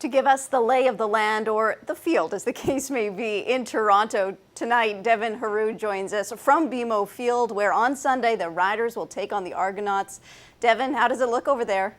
To give us the lay of the land, or the field as the case may be, in Toronto tonight, Devin Heroux joins us from BMO Field, where on Sunday the Riders will take on the Argonauts. Devin, how does it look over there?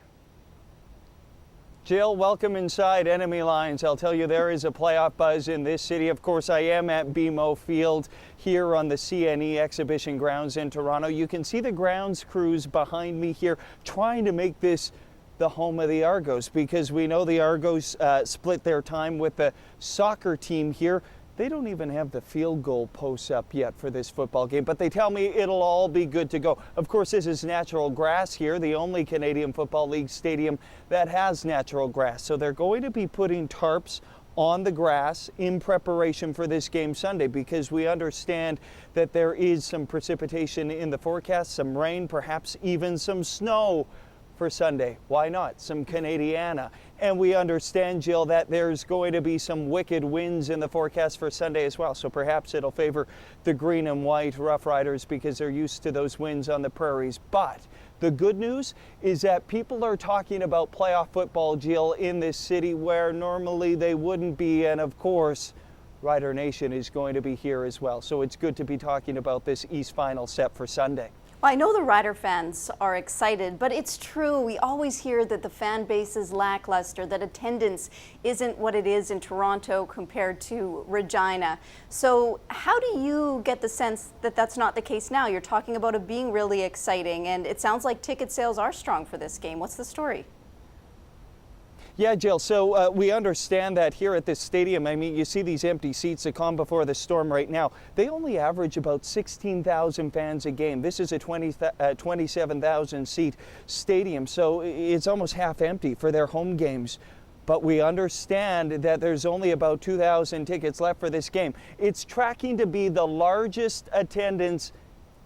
Jill, welcome inside enemy lines. I'll tell you, there is a playoff buzz in this city. Of course, I am at BMO Field here on the CNE exhibition grounds in Toronto. You can see the grounds crews behind me here trying to make this the home of the Argos, because we know the Argos split their time with the soccer team here. They don't even have the field goal posts up yet for this football game, but they tell me it'll all be good to go. Of course, this is natural grass here, the only Canadian Football League stadium that has natural grass. So they're going to be putting tarps on the grass in preparation for this game Sunday, because we understand that there is some precipitation in the forecast, some rain, perhaps even some snow for Sunday. Why not? Some Canadiana. And we understand, Jill, that there's going to be some wicked winds in the forecast for Sunday as well. So perhaps it'll favor the green and white Roughriders because they're used to those winds on the prairies. But the good news is that people are talking about playoff football, Jill, in this city where normally they wouldn't be. And of course, Rider Nation is going to be here as well. So it's good to be talking about this East Final set for Sunday. Well, I know the Rider fans are excited, but it's true. We always hear that the fan base is lackluster, that attendance isn't what it is in Toronto compared to Regina. So how do you get the sense that that's not the case now? You're talking about it being really exciting, and it sounds like ticket sales are strong for this game. What's the story? Yeah, Jill, so we understand that here at this stadium. I mean, you see these empty seats, the calm before the storm right now. They only average about 16,000 fans a game. This is a 27,000 seat stadium, so it's almost half empty for their home games. But we understand that there's only about 2,000 tickets left for this game. It's tracking to be the largest attendance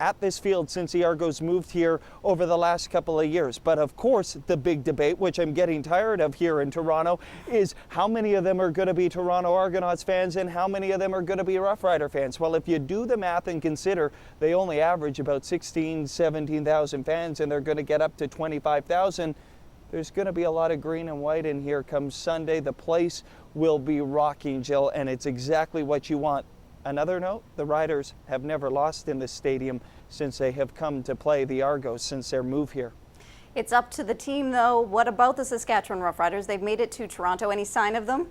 at this field since the Argos moved here over the last couple of years. But of course, the big debate, which I'm getting tired of here in Toronto, is how many of them are going to be Toronto Argonauts fans and how many of them are going to be Rough Rider fans. Well, if you do the math and consider they only average about 17,000 fans and they're going to get up to 25,000, there's going to be a lot of green and white in here come Sunday. The place will be rocking, Jill, and it's exactly what you want. Another note, the Riders have never lost in this stadium since they have come to play the Argos since their move here. It's up to the team, though. What about the Saskatchewan Roughriders? They've made it to Toronto. Any sign of them?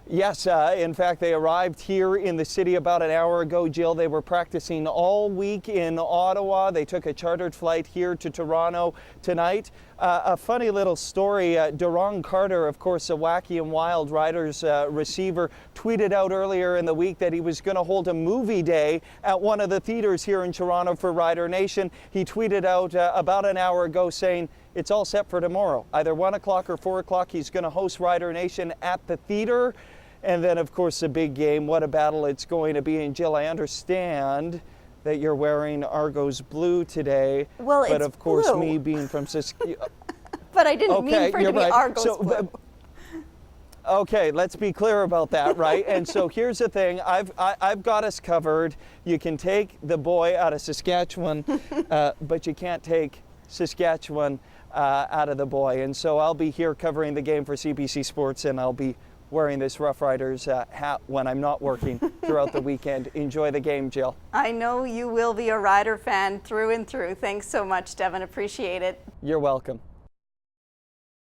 Yes, in fact, they arrived here in the city about an hour ago, Jill. They were practicing all week in Ottawa. They took a chartered flight here to Toronto tonight. A funny little story, Duron Carter, of course, a wacky and wild Riders receiver, tweeted out earlier in the week that he was going to hold a movie day at one of the theaters here in Toronto for Rider Nation. He tweeted out about an hour ago saying, it's all set for tomorrow. Either 1 o'clock or 4 o'clock, he's going to host Rider Nation at the theater. And then, of course, the big game, what a battle it's going to be. And Jill, I understand that you're wearing Argos blue today. Well, but it's of course, blue. me being from Saskatchewan. But I didn't mean for it to be Argos blue. Okay, let's be clear about that, right? And so here's the thing, I've got us covered. You can take the boy out of Saskatchewan, but you can't take Saskatchewan out of the boy. And so I'll be here covering the game for CBC Sports, and I'll be wearing this Rough Riders hat when I'm not working throughout the weekend. Enjoy the game, Jill. I know you will be a Rider fan through and through. Thanks so much, Devin. Appreciate it. You're welcome.